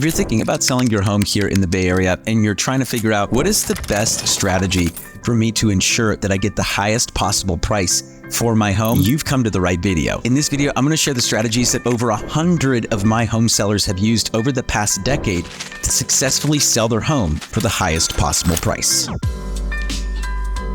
If you're thinking about selling your home here in the Bay Area and you're trying to figure out what is the best strategy for me to ensure that I get the highest possible price for my home, you've come to the right video. In this video, I'm going to share the strategies that over 100 of my home sellers have used over the past decade to successfully sell their home for the highest possible price.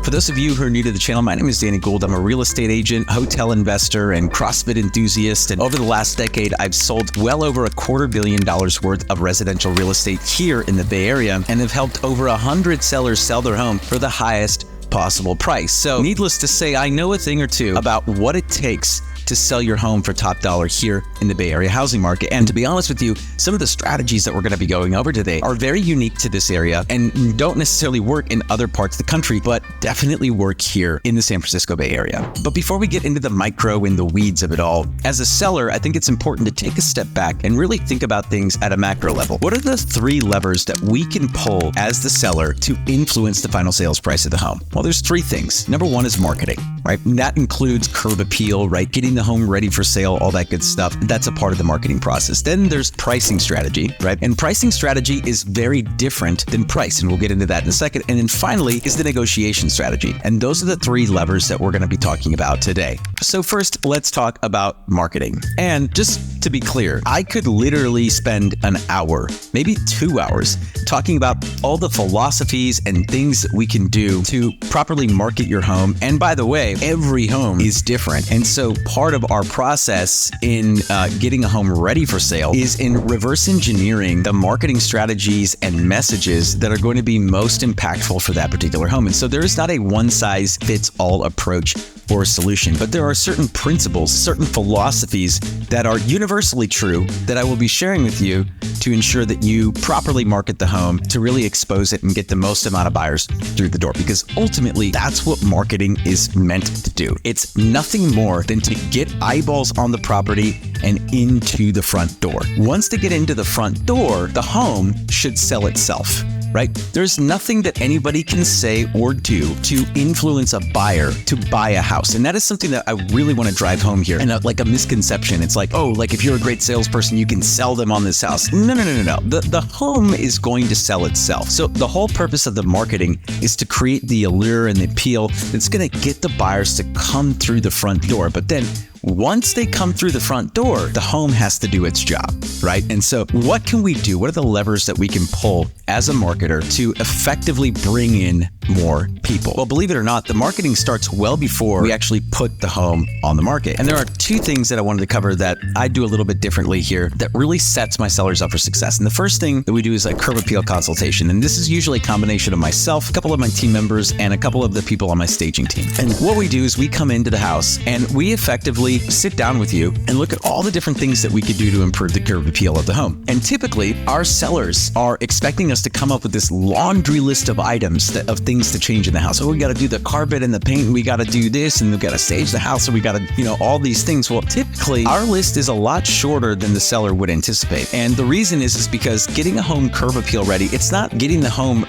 For those of you who are new to the channel, my name is Danny Gould. I'm a real estate agent, hotel investor, and CrossFit enthusiast. And over the last decade, I've sold well over $250 million worth of residential real estate here in the Bay Area and have helped over 100 sellers sell their home for the highest possible price. So needless to say, I know a thing or two about what it takes to sell your home for top dollar here in the Bay Area housing market. And to be honest with you, some of the strategies that we're going to be going over today are very unique to this area and don't necessarily work in other parts of the country, but definitely work here in the San Francisco Bay Area. But before we get into the micro and the weeds of it all, as a seller, I think it's important to take a step back and really think about things at a macro level. What are the 3 levers that we can pull as the seller to influence the final sales price of the home? Well, there's 3 things. Number 1 is marketing, right? And that includes curb appeal, right? Getting the home ready for sale, all that good stuff. That's a part of the marketing process. Then there's pricing strategy, right? And pricing strategy is very different than price, and we'll get into that in a second. And then finally is the negotiation strategy. And those are the 3 levers that we're going to be talking about today. So first, let's talk about marketing. And just to be clear, I could literally spend an hour, maybe 2 hours, talking about all the philosophies and things that we can do to properly market your home. And by the way, every home is different. And so part of our process in getting a home ready for sale is in reverse engineering the marketing strategies and messages that are going to be most impactful for that particular home. And so there is not a one-size-fits-all approach for a solution, but there are certain principles, certain philosophies that are universally true that I will be sharing with you to ensure that you properly market the home to really expose it and get the most amount of buyers through the door, because ultimately that's what marketing is meant to do. It's nothing more than to get eyeballs on the property and into the front door. Once they get into the front door, the home should sell itself, right? There's nothing that anybody can say or do to influence a buyer to buy a house. And that is something that I really want to drive home here. And like a misconception, it's like, oh, like if you're a great salesperson, you can sell them on this house. No. The home is going to sell itself. So the whole purpose of the marketing is to create the allure and the appeal that's going to get the buyers to come through the front door. But then once they come through the front door, the home has to do its job, right? And so what can we do? What are the levers that we can pull as a marketer to effectively bring in more people? Well, believe it or not, the marketing starts well before we actually put the home on the market. And there are 2 things that I wanted to cover that I do a little bit differently here that really sets my sellers up for success. And the first thing that we do is a curb appeal consultation. And this is usually a combination of myself, a couple of my team members, and a couple of the people on my staging team. And what we do is we come into the house and we effectively sit down with you and look at all the different things that we could do to improve the curb appeal of the home. And typically our sellers are expecting us to come up with this laundry list of items of things to change in the house. Oh, we got to do the carpet and the paint, and we got to do this, and we got to stage the house, and we got to, all these things. Well, typically our list is a lot shorter than the seller would anticipate. And the reason is because getting a home curb appeal ready, it's not getting the home,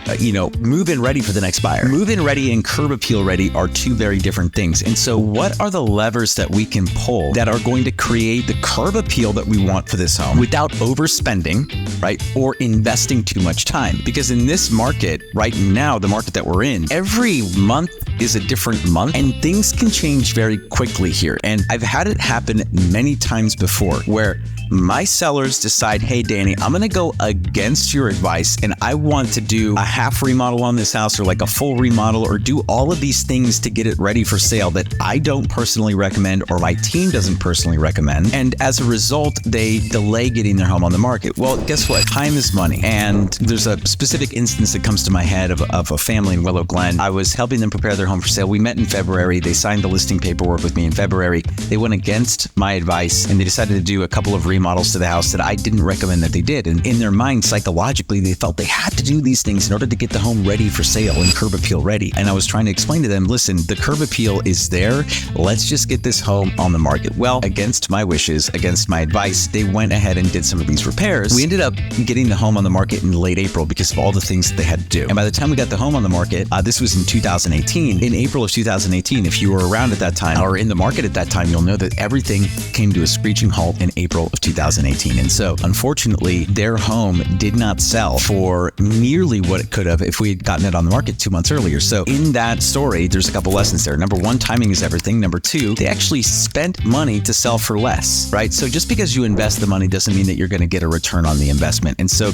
move-in ready for the next buyer. Move-in ready and curb appeal ready are 2 very different things. And so what are the levers that we can pull that are going to create the curb appeal that we want for this home without overspending, right? Or investing too much time? Because in this market right now, the market that we're in, every month is a different month and things can change very quickly here. And I've had it happen many times before where my sellers decide, hey, Danny, I'm going to go against your advice and I want to do a half remodel on this house or like a full remodel or do all of these things to get it ready for sale that I don't personally recommend or my team doesn't personally recommend. And as a result, they delay getting their home on the market. Well, guess what? Time is money. And there's a specific instance that comes to my head of a family in Willow Glen. I was helping them prepare their home for sale. We met in February. They signed the listing paperwork with me in February. They went against my advice and they decided to do a couple of remodels to the house that I didn't recommend that they did. And in their mind, psychologically, they felt they had to do these things in order to get the home ready for sale and curb appeal ready. And I was trying to explain to them, listen, the curb appeal is there. Let's just get this home on the market. Well, against my wishes, against my advice, they went ahead and did some of these repairs. We ended up getting the home on the market in late April because of all the things that they had to do. And by the time we got the home on the market, this was in 2018, 2018. In April of 2018, if you were around at that time or in the market at that time, you'll know that everything came to a screeching halt in April of 2018. And so unfortunately, their home did not sell for nearly what it could have if we had gotten it on the market 2 months earlier. So in that story, there's a couple lessons there. Number one, timing is everything. Number two, they actually spent money to sell for less, right? So just because you invest the money doesn't mean that you're going to get a return on the investment. And so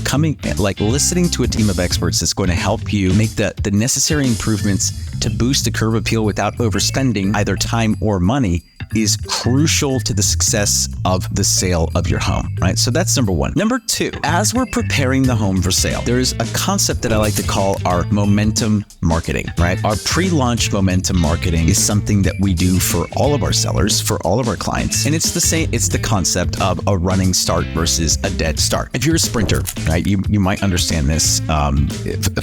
listening to a team of experts that's going to help you make the necessary improvements to boost the curb appeal without overspending either time or money is crucial to the success of the sale of your home, right? So that's number one. Number two, as we're preparing the home for sale, there's a concept that I like to call our momentum marketing, right? Our pre-launch momentum marketing is something that we do for all of our sellers, for all of our clients. And it's the concept of a running start versus a dead start. If you're a sprinter, right, you might understand this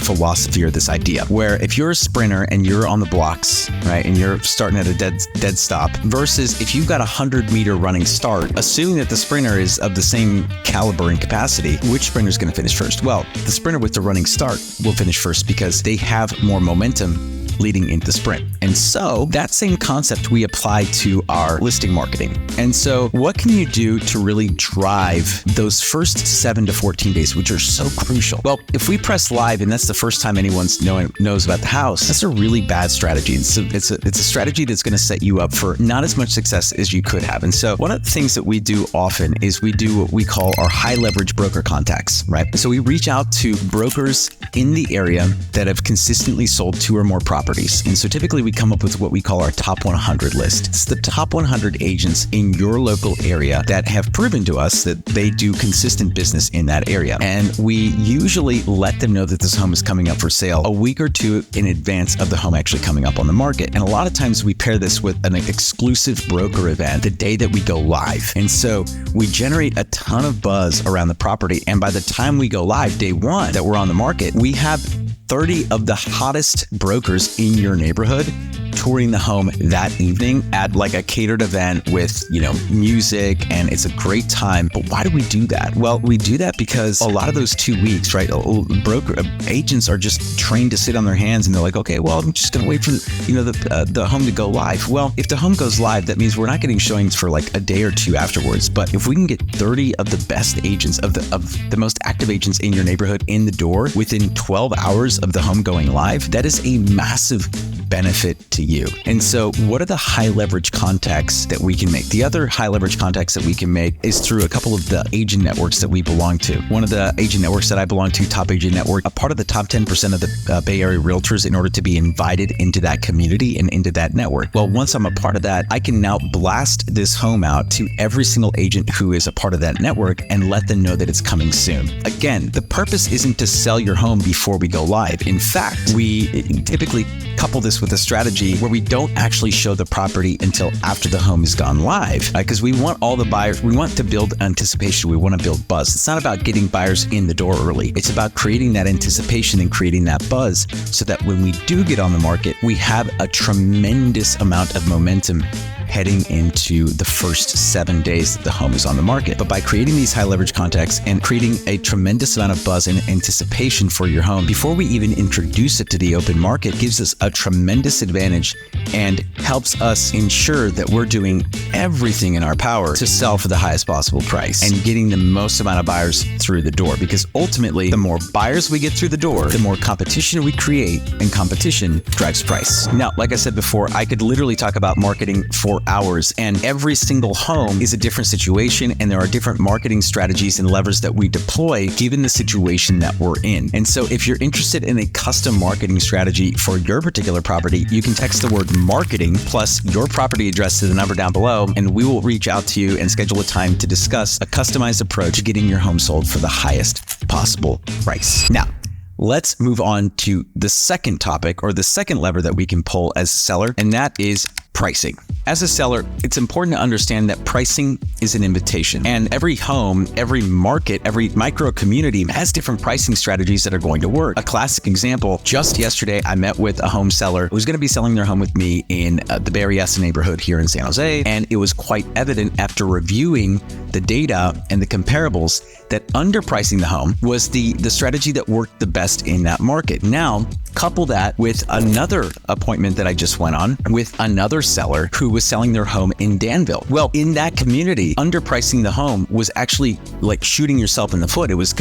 philosophy or this idea, where if you're a sprinter and you're on the blocks, right, and you're starting at a dead stop versus if you've got a 100-meter running start, assuming that the sprinter is of the same caliber and capacity, which sprinter is going to finish first? Well, the sprinter with the running start will finish first because they have more momentum leading into the sprint. And so that same concept we apply to our listing marketing. And so what can you do to really drive those first 7 to 14 days, which are so crucial? Well, if we press live and that's the first time anyone knows about the house, that's a really bad strategy. It's a strategy that's going to set you up for not as much success as you could have. And so one of the things that we do often is we do what we call our high leverage broker contacts, right? So we reach out to brokers in the area that have consistently sold 2 or more properties. And so typically we come up with what we call our top 100 list. It's the top 100 agents in your local area that have proven to us that they do consistent business in that area. And we usually let them know that this home is coming up for sale a week or two in advance of the home actually coming up on the market. And a lot of times we pair this with an exclusive broker event the day that we go live. And so we generate a ton of buzz around the property. And by the time we go live, day one that we're on the market, we have 30 of the hottest brokers in your neighborhood touring the home that evening at like a catered event with, music, and it's a great time. But why do we do that? Well, we do that because a lot of those 2 weeks, right? Agents are just trained to sit on their hands and they're like, okay, well, I'm just going to wait for the home to go live. Well, if the home goes live, that means we're not getting showings for like a day or two afterwards. But if we can get 30 of the best agents of the most active agents in your neighborhood in the door within 12 hours of the home going live, that is a massive benefit to you. And so what are the high leverage contacts that we can make? The other high leverage contacts that we can make is through a couple of the agent networks that we belong to. One of the agent networks that I belong to, Top Agent Network, a part of the top 10% of the Bay Area realtors in order to be invited into that community and into that network. Well, once I'm a part of that, I can now blast this home out to every single agent who is a part of that network and let them know that it's coming soon. Again, the purpose isn't to sell your home before we go live. In fact, we typically couple this with a strategy where we don't actually show the property until after the home has gone live, because we want all the buyers, we want to build anticipation, we want to build buzz. It's not about getting buyers in the door early. It's about creating that anticipation and creating that buzz so that when we do get on the market, we have a tremendous amount of momentum heading into the first 7 days that the home is on the market. But by creating these high leverage contacts and creating a tremendous amount of buzz and anticipation for your home before we even introduce it to the open market gives us a tremendous advantage and helps us ensure that we're doing everything in our power to sell for the highest possible price and getting the most amount of buyers through the door. Because ultimately, the more buyers we get through the door, the more competition we create, and competition drives price. Now, like I said before, I could literally talk about marketing for hours, and every single home is a different situation, and there are different marketing strategies and levers that we deploy given the situation that we're in. And so if you're interested in a custom marketing strategy for your particular property, you can text the word marketing plus your property address to the number down below, and we will reach out to you and schedule a time to discuss a customized approach to getting your home sold for the highest possible price. Now, let's move on to the second topic, or the second lever that we can pull as a seller, and that is pricing. As a seller, it's important to understand that pricing is an invitation, and every home, every market, every micro community has different pricing strategies that are going to work. A classic example, just yesterday, I met with a home seller who's going to be selling their home with me in the Berryessa neighborhood here in San Jose, and it was quite evident after reviewing the data and the comparables that underpricing the home was the strategy that worked the best in that market. Now, Couple that with another appointment that I just went on with another seller who was selling their home in Danville. Well, in that community, underpricing the home was actually like shooting yourself in the foot. It was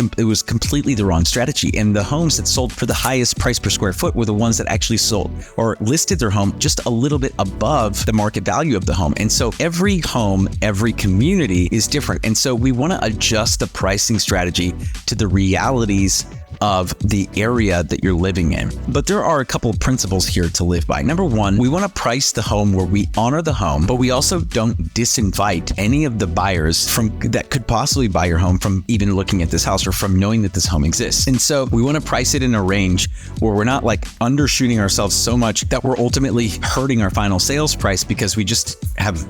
completely the wrong strategy. And the homes that sold for the highest price per square foot were the ones that actually sold or listed their home just a little bit above the market value of the home. And so every home, every community is different. And so we want to adjust the pricing strategy to the realities of the area that you're living in. But there are a couple of principles here to live by. Number one, we want to price the home where we honor the home, but we also don't disinvite any of the buyers that could possibly buy your home from even looking at this house or from knowing that this home exists. And so we want to price it in a range where we're not like undershooting ourselves so much that we're ultimately hurting our final sales price because we just have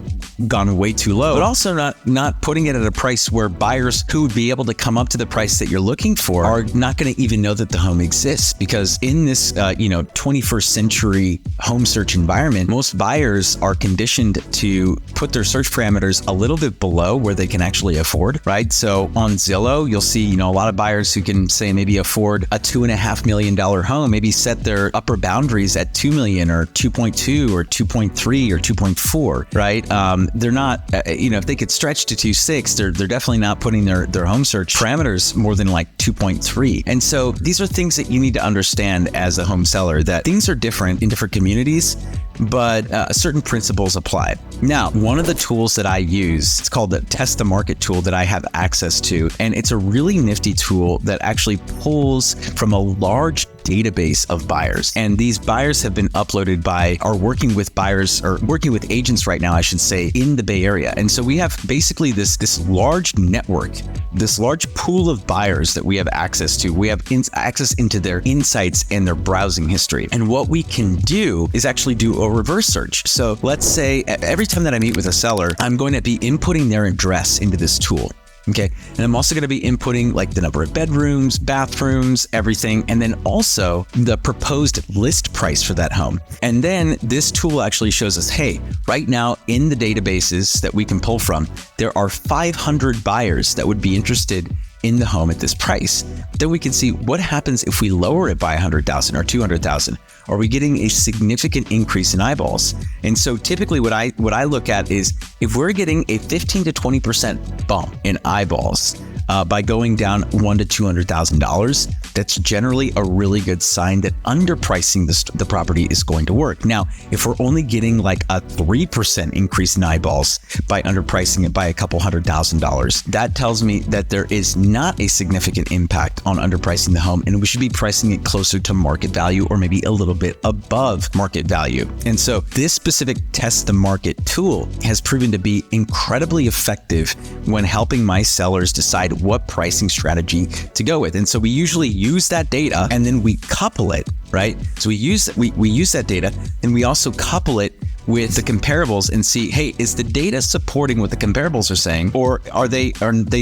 gone way too low, but also not putting it at a price where buyers who would be able to come up to the price that you're looking for are not going to even know that the home exists. Because in this 21st century home search environment, most buyers are conditioned to put their search parameters a little bit below where they can actually afford, right? So on Zillow, you'll see a lot of buyers who can say maybe afford a $2.5 million home, maybe set their upper boundaries at 2 million or 2.2 or 2.3 or 2.4, right? They're not, if they could stretch to 2.6, they're definitely not putting their home search parameters more than like 2.3. And so these are things that you need to understand as a home seller, that things are different in different communities, but certain principles apply. Now, one of the tools that I use, it's called the Test the Market tool that I have access to. And it's a really nifty tool that actually pulls from a large database of buyers. And these buyers have been uploaded by, or working with buyers, or working with agents right now, I should say, in the Bay Area. And so we have basically this large network, this large pool of buyers that we have access to. We have access into their insights and their browsing history. And what we can do is actually do a reverse search. So let's say every time that I meet with a seller, I'm going to be inputting their address into this tool. Okay. And I'm also going to be inputting like the number of bedrooms, bathrooms, everything. And then also the proposed list price for that home. And then this tool actually shows us, hey, right now in the databases that we can pull from, there are 500 buyers that would be interested in the home at this price. Then we can see what happens if we lower it by 100,000 or 200,000. Are we getting a significant increase in eyeballs? And so typically what I look at is if we're getting a 15 to 20% bump in eyeballs by going down $100,000 to $200,000, that's generally a really good sign that underpricing the property is going to work. Now, if we're only getting like a 3% increase in eyeballs by underpricing it by a couple $100,000, that tells me that there is not a significant impact on underpricing the home, and we should be pricing it closer to market value or maybe a little bit above market value. And so this specific Test the Market tool has proven to be incredibly effective when helping my sellers decide what pricing strategy to go with. And so we usually use that data and then we couple it, right? So we use that data and we also couple it with the comparables and see, hey, is the data supporting what the comparables are saying, or are they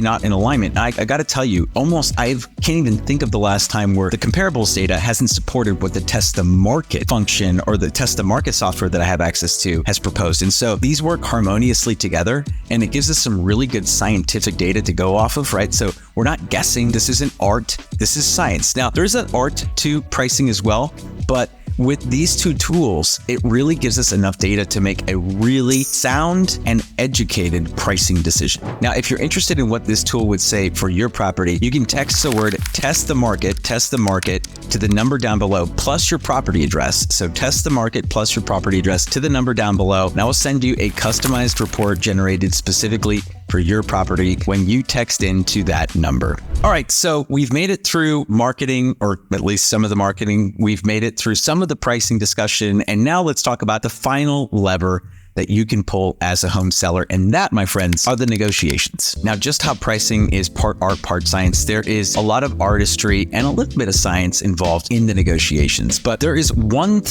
not in alignment? I got to tell you, I can't even think of the last time where the comparables data hasn't supported what the Test the Market function or the Test the Market software that I have access to has proposed. And so these work harmoniously together, and it gives us some really good scientific data to go off of, right? So we're not guessing. This isn't art. This is science. Now, there's an art to pricing as well, but with these two tools, it really gives us enough data to make a really sound and educated pricing decision. Now, if you're interested in what this tool would say for your property, you can text the word test the market to the number down below, plus your property address. So test the market plus your property address to the number down below. And I will send you a customized report generated specifically for your property when you text into that number. All right, so we've made it through marketing, or at least some of the marketing. We've made it through some of the pricing discussion. And now let's talk about the final lever that you can pull as a home seller. And that, my friends, are the negotiations. Now, just how pricing is part art, part science, there is a lot of artistry and a little bit of science involved in the negotiations. But there is one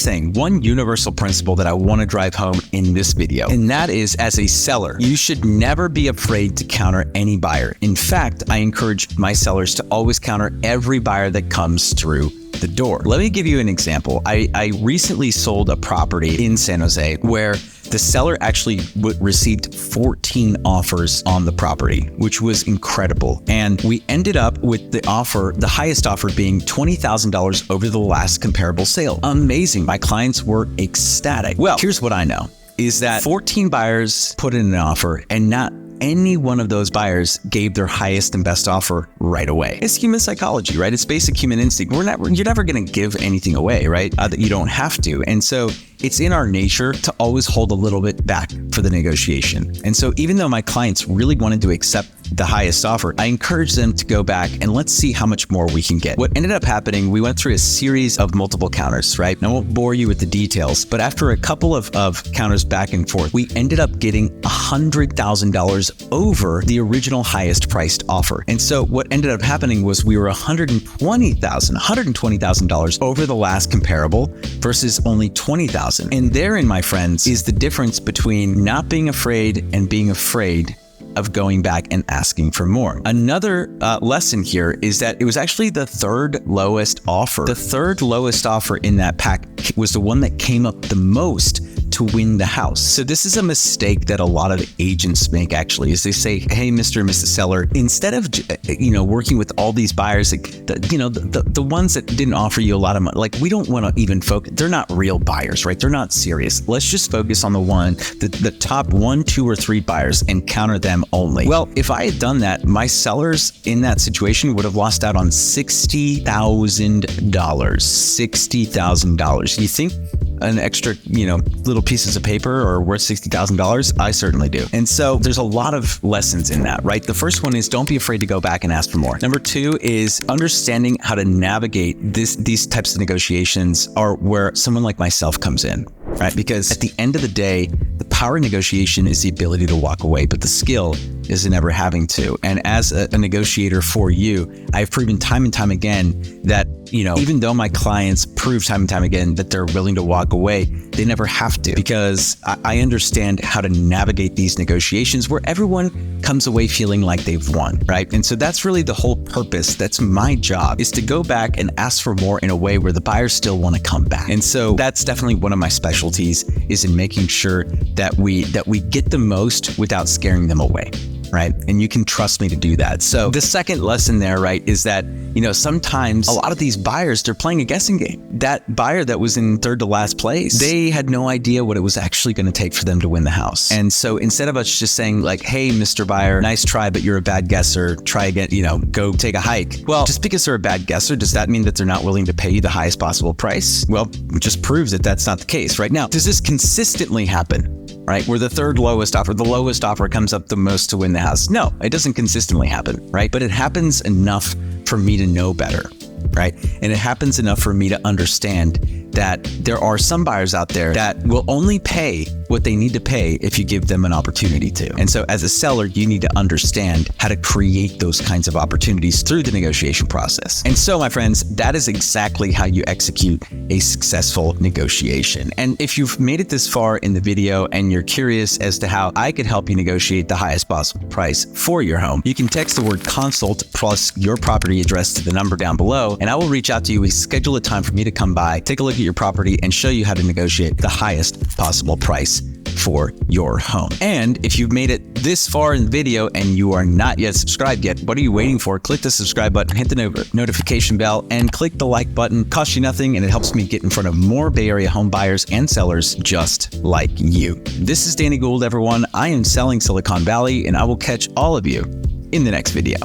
universal principle that I want to drive home in this video. And that is, as a seller, you should never be afraid to counter any buyer. In fact, I encourage my sellers to always counter every buyer that comes through the door. Let me give you an example. I recently sold a property in San Jose where the seller actually received 14 offers on the property, which was incredible. And we ended up with the highest offer being $20,000 over the last comparable sale. Amazing. My clients were ecstatic. Well, here's what I know is that 14 buyers put in an offer and not any one of those buyers gave their highest and best offer right away. It's human psychology, right? It's basic human instinct. You're never going to give anything away, right? That you don't have to. And so it's in our nature to always hold a little bit back for the negotiation. And so even though my clients really wanted to accept the highest offer, I encouraged them to go back and let's see how much more we can get. What ended up happening, we went through a series of multiple counters, right? And I won't bore you with the details, but after a couple of counters back and forth, we ended up getting $100,000 over the original highest priced offer. And so what ended up happening was we were $120,000 over the last comparable versus only $20,000. And therein, my friends, is the difference between not being afraid and being afraid of going back and asking for more. Another lesson here is that it was actually the third lowest offer. The third lowest offer in that pack was the one that came up the most to win the house. So this is a mistake that a lot of agents make actually, is they say, hey, Mr. and Mrs. Seller, instead of, working with all these buyers, the ones that didn't offer you a lot of money, like we don't want to even focus, they're not real buyers, right? They're not serious. Let's just focus on the top 1, 2, or 3 buyers and counter them only. Well, if I had done that, my sellers in that situation would have lost out on $60,000. $60,000. You think an extra, little pieces of paper are worth $60,000? I certainly do. And so there's a lot of lessons in that, right? The first one is don't be afraid to go back and ask for more. Number 2 is understanding how to navigate these types of negotiations are where someone like myself comes in, right? Because at the end of the day, the power of negotiation is the ability to walk away, but the skill is in never having to. And as a negotiator for you, I've proven time and time again that, even though my clients prove time and time again that they're willing to walk away, they never have to, because I understand how to navigate these negotiations where everyone comes away feeling like they've won, right? And so that's really the whole purpose. That's my job, is to go back and ask for more in a way where the buyers still want to come back. And so that's definitely one of my specialties, is in making sure that we get the most without scaring them away. Right? And you can trust me to do that. So the second lesson there, right, is that, sometimes a lot of these buyers, they're playing a guessing game. That buyer that was in third to last place, they had no idea what it was actually going to take for them to win the house. And so instead of us just saying like, hey, Mr. Buyer, nice try, but you're a bad guesser, try again, go take a hike. Well, just because they're a bad guesser, does that mean that they're not willing to pay you the highest possible price? Well, it just proves that that's not the case. Right now, does this consistently happen? Right? Where the third lowest offer, the lowest offer comes up the most to win the house. No, it doesn't consistently happen, right? But it happens enough for me to know better, right? And it happens enough for me to understand that there are some buyers out there that will only pay what they need to pay if you give them an opportunity to. And so as a seller, you need to understand how to create those kinds of opportunities through the negotiation process. And so, my friends, that is exactly how you execute a successful negotiation. And if you've made it this far in the video and you're curious as to how I could help you negotiate the highest possible price for your home, you can text the word consult plus your property address to the number down below, and I will reach out to you. We schedule a time for me to come by, take a look at your property, and show you how to negotiate the highest possible price for your home. And if you've made it this far in the video and you are not yet subscribed yet, what are you waiting for? Click the subscribe button, hit the notification bell, and click the like button. It costs you nothing, and it helps me get in front of more Bay Area home buyers and sellers just like you. This is Danny Gould, everyone. I am selling Silicon Valley, and I will catch all of you in the next video.